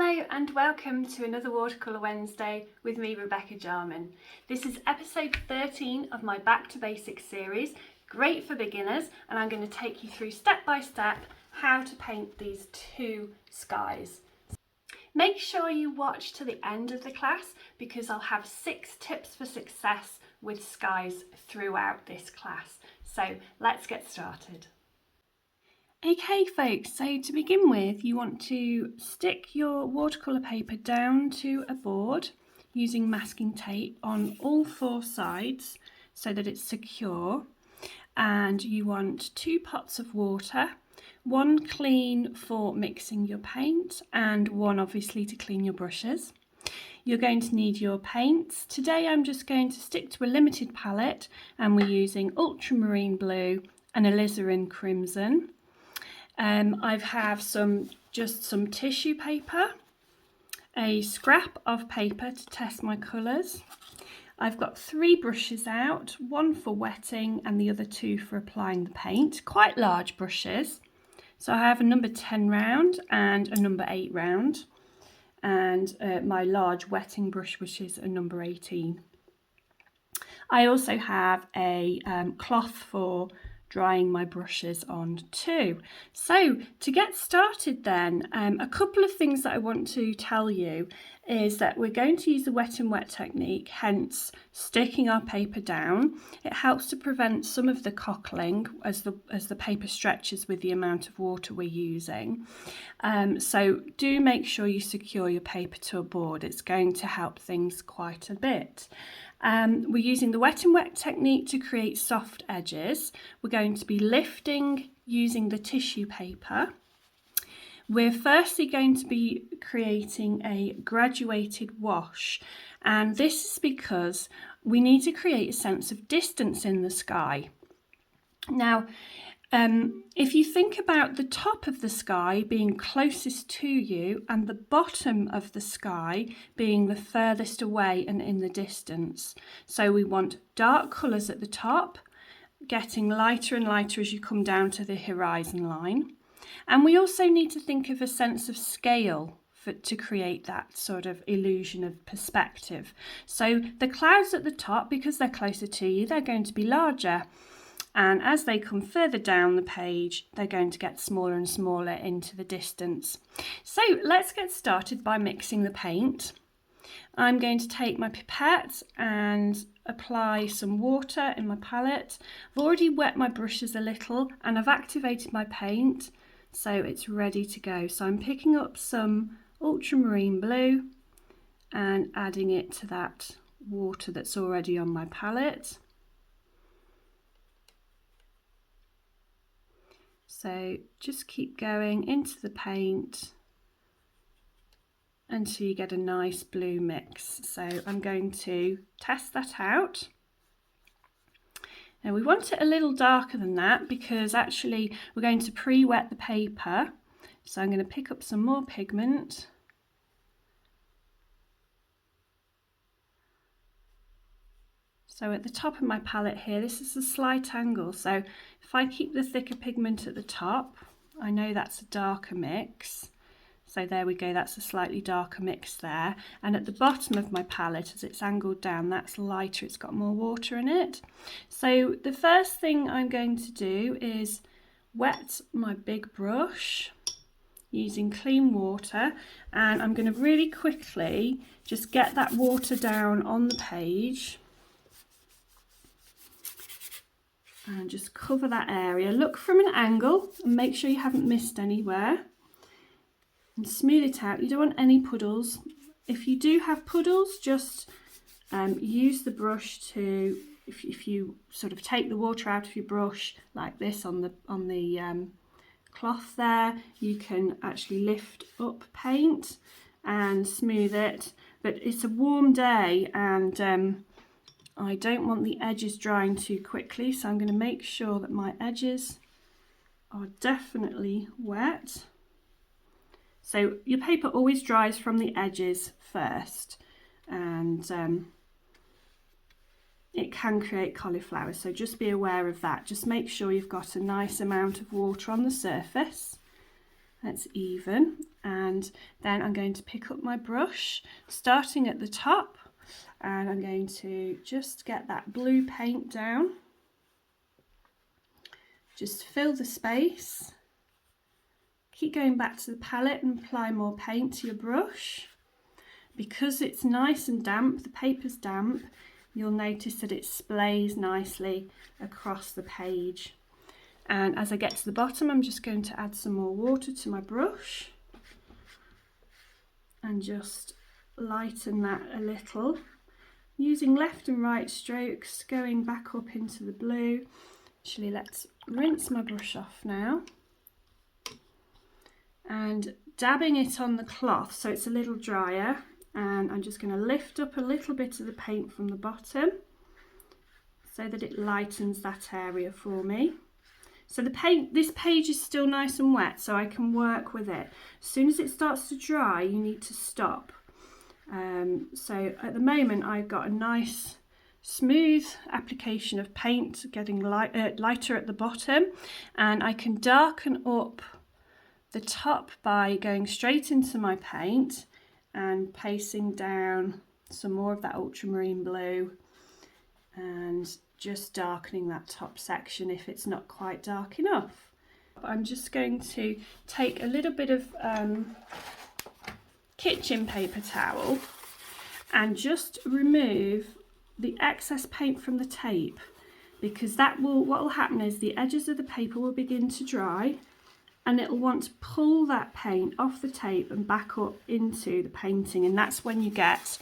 Hello and welcome to another Watercolour Wednesday with me, Rebecca Jarman. This is episode 13 of my Back to Basics series, great for beginners, and I'm going to take you through step by step how to paint these two skies. Make sure you watch to the end of the class because I'll have 6 tips for success with skies throughout this class. So let's get started. Okay folks, so to begin with you want to stick your watercolour paper down to a board using masking tape on all 4 sides so that it's secure, and you want 2 pots of water, 1 clean for mixing your paint and 1 obviously to clean your brushes. You're going to need your paints. Today I'm just going to stick to a limited palette and we're using ultramarine blue and alizarin crimson. I have some tissue paper, a scrap of paper to test my colours. I've got 3 brushes out, 1 for wetting and the other 2 for applying the paint. Quite large brushes. So I have a number 10 round and a number 8 round, and my large wetting brush, which is a number 18. I also have a cloth for drying my brushes on too. So to get started then, a couple of things that I want to tell you is that we're going to use the wet and wet technique, hence sticking our paper down. It helps to prevent some of the cockling as the paper stretches with the amount of water we're using. So do make sure you secure your paper to a board. It's going to help things quite a bit. We're using the wet and wet technique to create soft edges. We're going to be lifting using the tissue paper. We're firstly going to be creating a graduated wash, and this is because we need to create a sense of distance in the sky. Now, if you think about the top of the sky being closest to you and the bottom of the sky being the furthest away and in the distance. So we want dark colours at the top, getting lighter and lighter as you come down to the horizon line. And we also need to think of a sense of scale to create that sort of illusion of perspective. So the clouds at the top, because they're closer to you, they're going to be larger. And as they come further down the page, they're going to get smaller and smaller into the distance. So let's get started by mixing the paint. I'm going to take my pipette and apply some water in my palette. I've already wet my brushes a little and I've activated my paint, so it's ready to go. So I'm picking up some ultramarine blue and adding it to that water that's already on my palette. So just keep going into the paint until you get a nice blue mix. So I'm going to test that out. Now we want it a little darker than that because actually we're going to pre-wet the paper. So I'm going to pick up some more pigment. So at the top of my palette here, this is a slight angle. So if I keep the thicker pigment at the top, I know that's a darker mix. So there we go, that's a slightly darker mix there. And at the bottom of my palette, as it's angled down, that's lighter, it's got more water in it. So the first thing I'm going to do is wet my big brush using clean water, and I'm going to really quickly just get that water down on the page. And just cover that area. Look from an angle and make sure you haven't missed anywhere. And smooth it out. You don't want any puddles. If you do have puddles, just use the brush to, if you sort of take the water out of your brush like this on the cloth there, you can actually lift up paint and smooth it. But it's a warm day and I don't want the edges drying too quickly, so I'm going to make sure that my edges are definitely wet. So your paper always dries from the edges first, and it can create cauliflower, so just be aware of that. Just make sure you've got a nice amount of water on the surface. That's even. And then I'm going to pick up my brush, starting at the top, and I'm going to just get that blue paint down. Just fill the space. Keep going back to the palette and apply more paint to your brush. Because it's nice and damp, the paper's damp, you'll notice that it splays nicely across the page. And as I get to the bottom, I'm just going to add some more water to my brush and just lighten that a little, using left and right strokes, going back up into the blue. Actually, let's rinse my brush off now and dabbing it on the cloth so it's a little drier, and I'm just going to lift up a little bit of the paint from the bottom so that it lightens that area for me. So this page is still nice and wet, so I can work with it. As soon as it starts to dry, you need to stop. So at the moment, I've got a nice smooth application of paint, getting lighter at the bottom, and I can darken up the top by going straight into my paint and placing down some more of that ultramarine blue and just darkening that top section if it's not quite dark enough. I'm just going to take a little bit of kitchen paper towel and just remove the excess paint from the tape, because what will happen is the edges of the paper will begin to dry and it'll want to pull that paint off the tape and back up into the painting, and that's when you get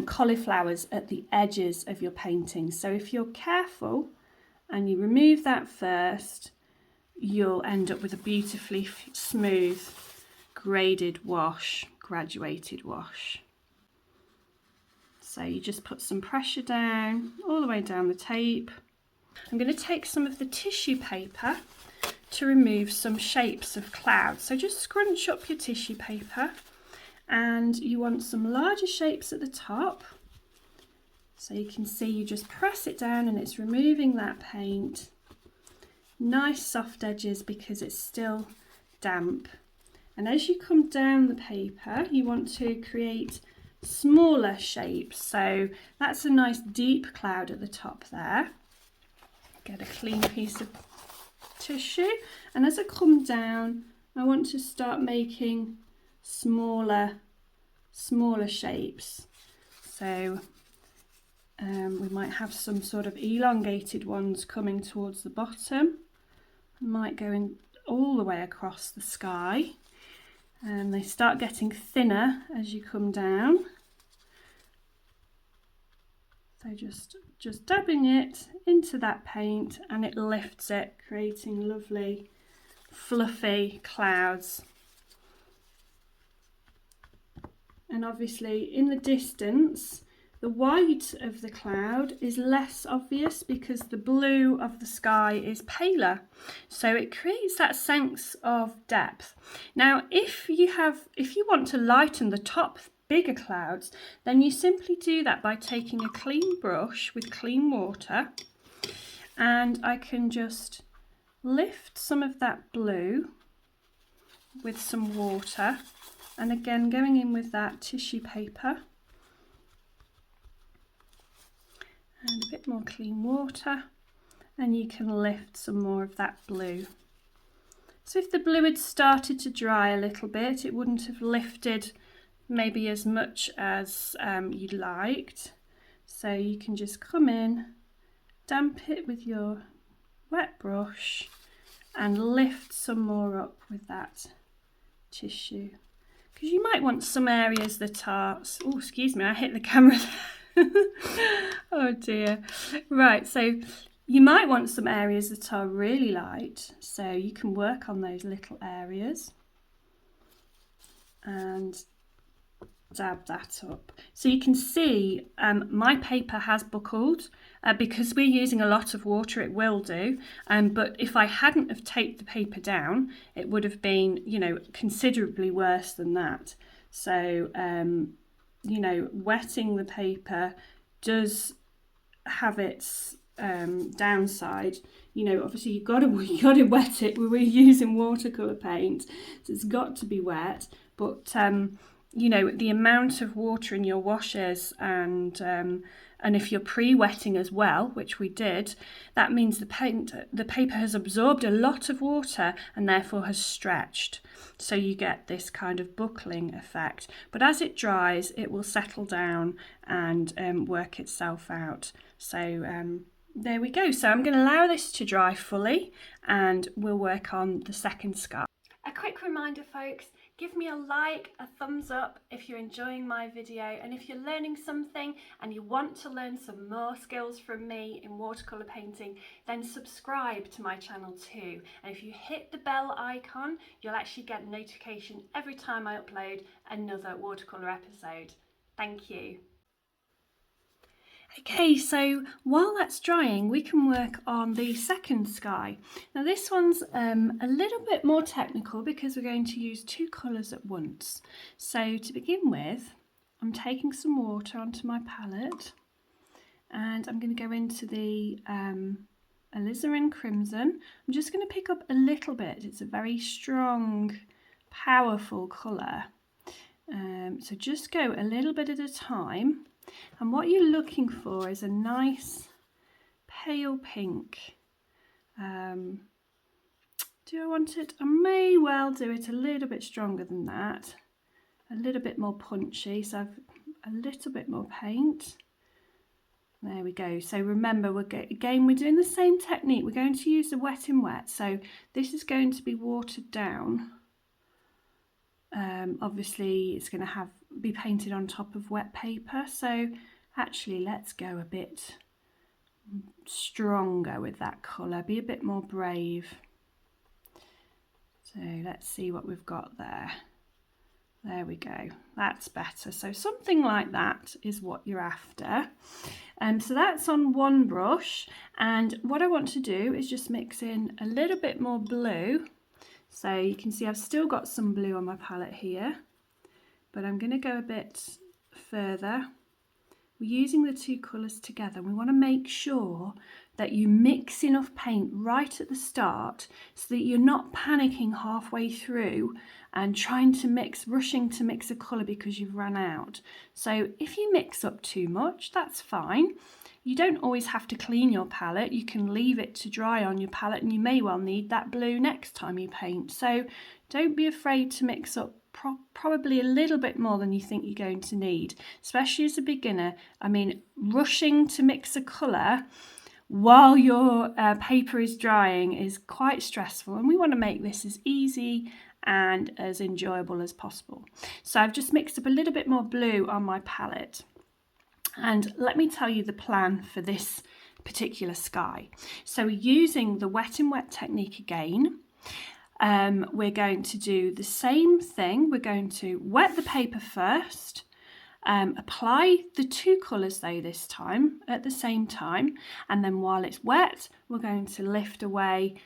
cauliflowers at the edges of your painting. So if you're careful and you remove that first, you'll end up with a beautifully smooth graded wash, graduated wash. So you just put some pressure down, all the way down the tape. I'm going to take some of the tissue paper to remove some shapes of clouds. So just scrunch up your tissue paper, and you want some larger shapes at the top. So you can see you just press it down and it's removing that paint. Nice soft edges because it's still damp. And as you come down the paper, you want to create smaller shapes. So that's a nice deep cloud at the top there. Get a clean piece of tissue, and as I come down, I want to start making smaller shapes. So we might have some sort of elongated ones coming towards the bottom. I might go in all the way across the sky, and they start getting thinner as you come down. So just dabbing it into that paint and it lifts it, creating lovely fluffy clouds. And obviously in the distance, the white of the cloud is less obvious because the blue of the sky is paler. So it creates that sense of depth. Now, if you want to lighten the top bigger clouds, then you simply do that by taking a clean brush with clean water, and I can just lift some of that blue with some water, and again going in with that tissue paper and a bit more clean water, and you can lift some more of that blue. So if the blue had started to dry a little bit, it wouldn't have lifted maybe as much as you'd liked. So you can just come in, damp it with your wet brush and lift some more up with that tissue. Because you might want some areas that are, oh excuse me, I hit the camera there. Oh dear. Right, so you might want some areas that are really light, so you can work on those little areas and dab that up. So you can see my paper has buckled because we're using a lot of water. It will do, but if I hadn't have taped the paper down, it would have been, you know, considerably worse than that. So you know, wetting the paper does have its downside. You know, obviously you got to wet it. We're using watercolour paint, so it's got to be wet. But you know, the amount of water in your washes, and if you're pre-wetting as well, which we did, that means the paper has absorbed a lot of water and therefore has stretched. So you get this kind of buckling effect. But as it dries, it will settle down and work itself out. So there we go. So I'm going to allow this to dry fully and we'll work on the second sky. A quick reminder, folks, give me a like, a thumbs up if you're enjoying my video, and if you're learning something and you want to learn some more skills from me in watercolour painting, then subscribe to my channel too. And if you hit the bell icon, you'll actually get a notification every time I upload another watercolour episode. Thank you. Okay, so while that's drying, we can work on the second sky. Now this one's a little bit more technical because we're going to use two colours at once. So to begin with, I'm taking some water onto my palette and I'm going to go into the alizarin crimson. I'm just going to pick up a little bit. It's a very strong, powerful colour. So just go a little bit at a time. And what you're looking for is a nice pale pink. Do I want it? I may well do it a little bit stronger than that. A little bit more punchy, so I've a little bit more paint. There we go. So remember, we're doing the same technique. We're going to use the wet in wet. So this is going to be watered down. Obviously it's going to be painted on top of wet paper, so actually let's go a bit stronger with that colour, be a bit more brave. So let's see what we've got there. There we go, that's better. So something like that is what you're after. So that's on one brush, and what I want to do is just mix in a little bit more blue. So you can see I've still got some blue on my palette here, but I'm going to go a bit further. We're using the two colours together. We want to make sure that you mix enough paint right at the start so that you're not panicking halfway through and rushing to mix a colour because you've run out. So if you mix up too much, that's fine. You don't always have to clean your palette. You can leave it to dry on your palette, and you may well need that blue next time you paint. So don't be afraid to mix up probably a little bit more than you think you're going to need, especially as a beginner. I mean, rushing to mix a colour while your paper is drying is quite stressful, and we want to make this as easy and as enjoyable as possible. So I've just mixed up a little bit more blue on my palette. And let me tell you the plan for this particular sky. So we're using the wet in wet technique again. We're going to do the same thing. We're going to wet the paper first, apply the two colours though this time at the same time, and then while it's wet we're going to lift away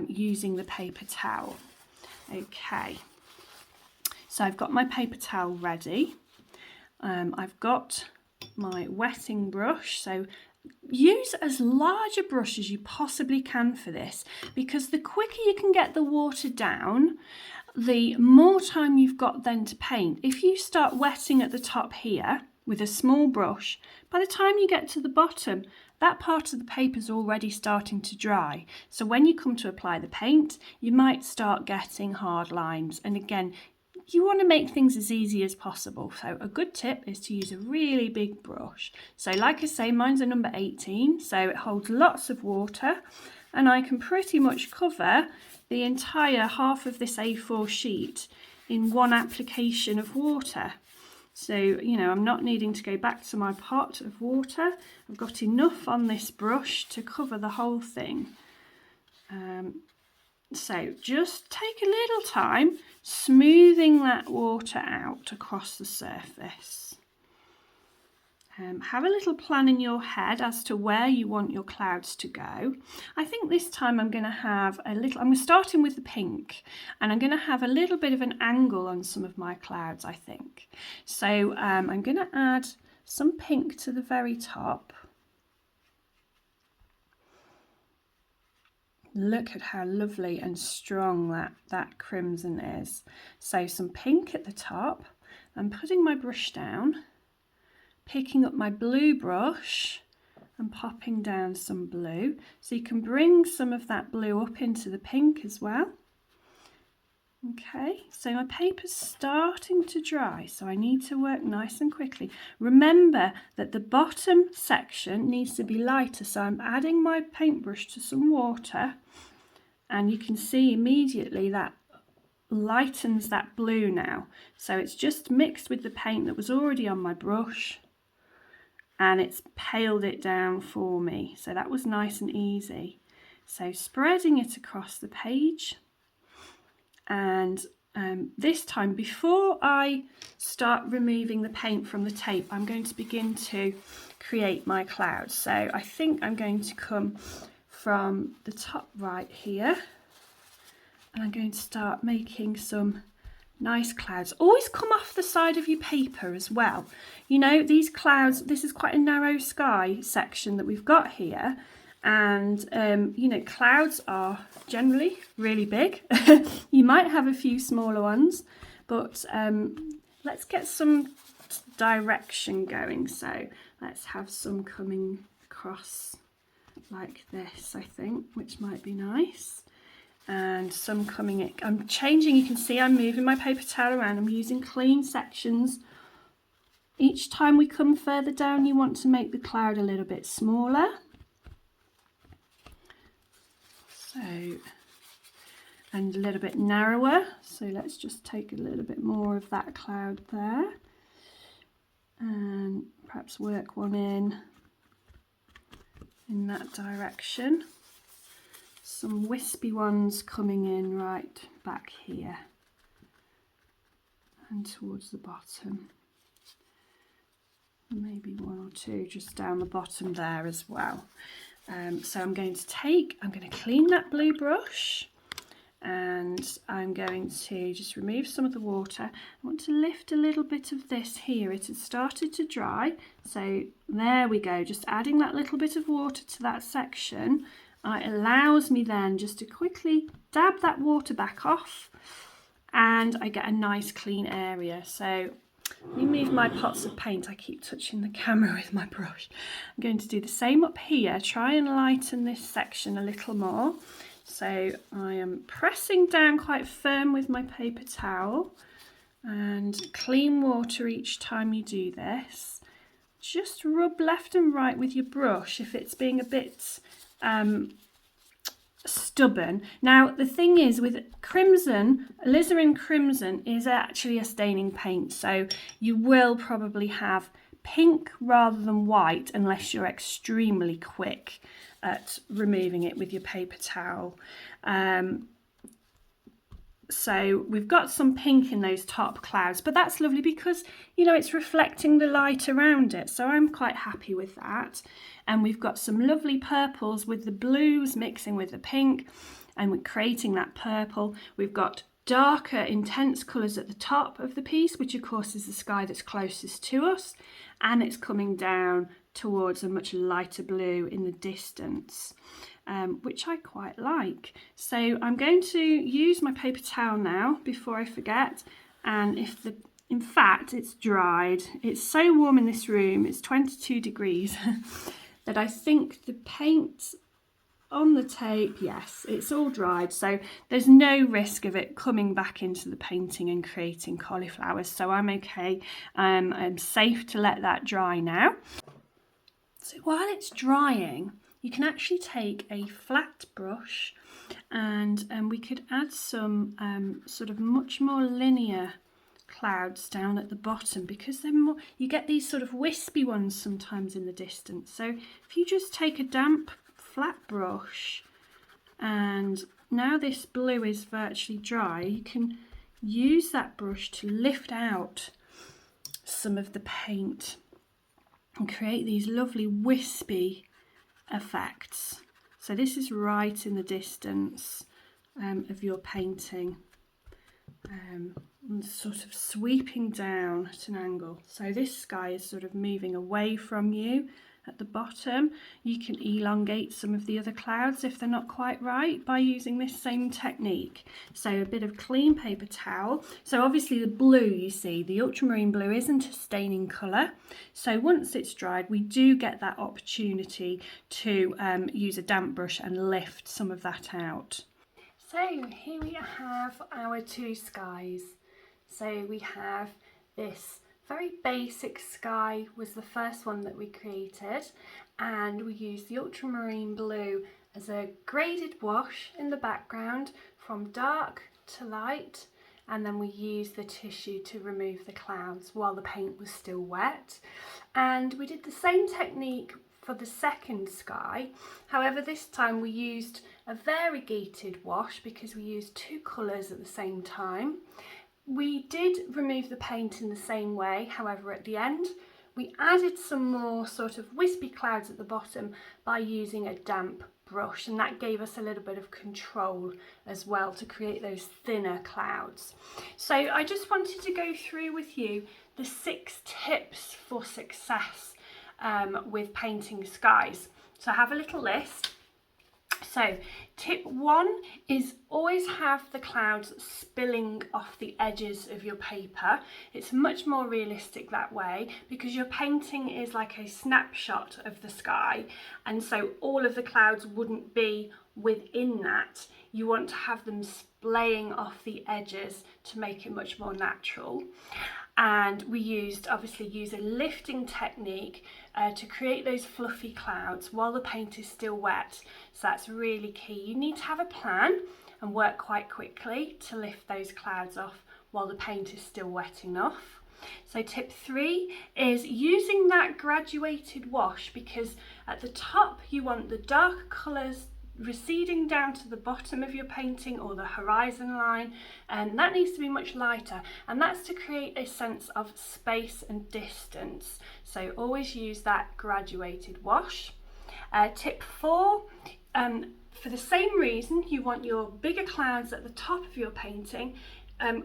using the paper towel. Okay, so I've got my paper towel ready. I've got my wetting brush, so use as large a brush as you possibly can for this, because the quicker you can get the water down, the more time you've got then to paint. If you start wetting at the top here with a small brush, by the time you get to the bottom, that part of the paper is already starting to dry. So when you come to apply the paint, you might start getting hard lines. And again, you want to make things as easy as possible. So a good tip is to use a really big brush. So like I say, mine's a number 18, so it holds lots of water, and I can pretty much cover the entire half of this A4 sheet in one application of water. So, you know, I'm not needing to go back to my pot of water. I've got enough on this brush to cover the whole thing. So just take a little time smoothing that water out across the surface. Have a little plan in your head as to where you want your clouds to go. I think this time I'm going to start in with the pink, and I'm going to have a little bit of an angle on some of my clouds, I think. So I'm going to add some pink to the very top. Look at how lovely and strong that crimson is. So some pink at the top. I'm putting my brush down, picking up my blue brush and popping down some blue. So you can bring some of that blue up into the pink as well. Okay, so my paper's starting to dry, so I need to work nice and quickly. Remember that the bottom section needs to be lighter, so I'm adding my paintbrush to some water, and you can see immediately that lightens that blue now. So it's just mixed with the paint that was already on my brush, and it's paled it down for me. So that was nice and easy. So spreading it across the page. And this time, before I start removing the paint from the tape, I'm going to begin to create my clouds. So I think I'm going to come from the top right here, and I'm going to start making some nice clouds. Always come off the side of your paper as well. You know, these clouds, this is quite a narrow sky section that we've got here. And, you know, clouds are generally really big. You might have a few smaller ones, but let's get some direction going. So let's have some coming across like this, I think, which might be nice. And some coming in. I'm changing, you can see I'm moving my paper towel around. I'm using clean sections. Each time we come further down, you want to make the cloud a little bit smaller. So, and a little bit narrower. So let's just take a little bit more of that cloud there. And perhaps work one in that direction. Some wispy ones coming in right back here and towards the bottom. Maybe one or two just down the bottom there as well. So I'm going to clean that blue brush, and I'm going to just remove some of the water. I want to lift a little bit of this here. It has started to dry, so there we go, just adding that little bit of water to that section. It allows me then just to quickly dab that water back off, and I get a nice clean area. So let me move my pots of paint. I keep touching the camera with my brush. I'm going to do the same up here, try and lighten this section a little more. So I am pressing down quite firm with my paper towel, and clean water each time you do this. Just rub left and right with your brush if it's being a bit stubborn. Now the thing is with crimson, alizarin crimson is actually a staining paint, so you will probably have pink rather than white unless you're extremely quick at removing it with your paper towel. So we've got some pink in those top clouds, but that's lovely because, you know, it's reflecting the light around it. So I'm quite happy with that. And we've got some lovely purples with the blues mixing with the pink, and we're creating that purple. We've got darker, intense colours at the top of the piece, which of course is the sky that's closest to us. And it's coming down towards a much lighter blue in the distance. Which I quite like. So I'm going to use my paper towel now before I forget, and in fact it's dried. It's so warm in this room, it's 22 degrees, that I think the paint on the tape, yes, it's all dried, so there's no risk of it coming back into the painting and creating cauliflowers, so I'm okay. I'm safe to let that dry now. So while it's drying, you can actually take a flat brush, and we could add some sort of much more linear clouds down at the bottom, because they're more, you get these sort of wispy ones sometimes in the distance. So if you just take a damp flat brush, and now this blue is virtually dry, you can use that brush to lift out some of the paint and create these lovely wispy effects. So this is right in the distance of your painting, and sort of sweeping down at an angle. So this sky is sort of moving away from you at the bottom. You can elongate some of the other clouds if they're not quite right by using this same technique. So a bit of clean paper towel. So obviously the blue, you see, the ultramarine blue isn't a staining colour. So once it's dried, we do get that opportunity to use a damp brush and lift some of that out. So here we have our two skies. So we have this very basic sky was the first one that we created, and we used the ultramarine blue as a graded wash in the background from dark to light, and then we used the tissue to remove the clouds while the paint was still wet. And we did the same technique for the second sky. However, this time we used a variegated wash because we used two colours at the same time. We did remove the paint in the same way, however at the end we added some more sort of wispy clouds at the bottom by using a damp brush, and that gave us a little bit of control as well to create those thinner clouds. So I just wanted to go through with you the 6 tips for success with painting skies. So I have a little list. So tip 1 is always have the clouds spilling off the edges of your paper. It's much more realistic that way because your painting is like a snapshot of the sky, and so all of the clouds wouldn't be within that. You want to have them splaying off the edges to make it much more natural. And we obviously use a lifting technique to create those fluffy clouds while the paint is still wet. So that's really key. You need to have a plan and work quite quickly to lift those clouds off while the paint is still wet enough. So tip 3 is using that graduated wash, because at the top you want the dark colours receding down to the bottom of your painting or the horizon line, and that needs to be much lighter, and that's to create a sense of space and distance. So always use that graduated wash. Tip 4, for the same reason, you want your bigger clouds at the top of your painting.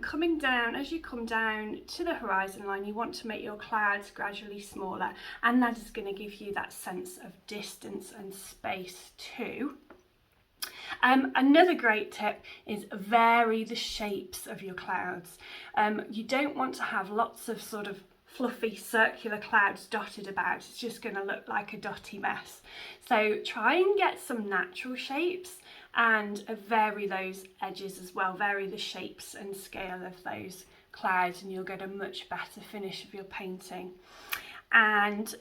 Coming down, as you come down to the horizon line, you want to make your clouds gradually smaller, and that is going to give you that sense of distance and space too. Another great tip is vary the shapes of your clouds. You don't want to have lots of sort of fluffy circular clouds dotted about. It's just going to look like a dotty mess. So try and get some natural shapes and vary those edges as well. Vary the shapes and scale of those clouds, and you'll get a much better finish of your painting. And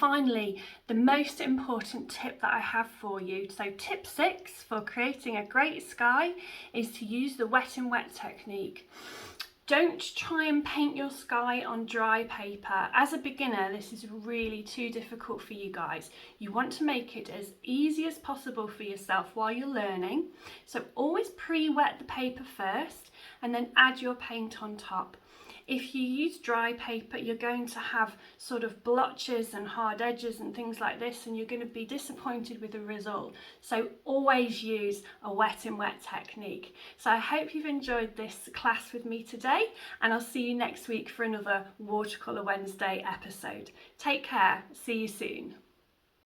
finally, the most important tip that I have for you, so tip 6 for creating a great sky, is to use the wet and wet technique. Don't try and paint your sky on dry paper. As a beginner, this is really too difficult for you guys. You want to make it as easy as possible for yourself while you're learning. So always pre-wet the paper first and then add your paint on top. If you use dry paper, you're going to have sort of blotches and hard edges and things like this, and you're going to be disappointed with the result. So always use a wet and wet technique. So I hope you've enjoyed this class with me today, and I'll see you next week for another Watercolour Wednesday episode. Take care. See you soon.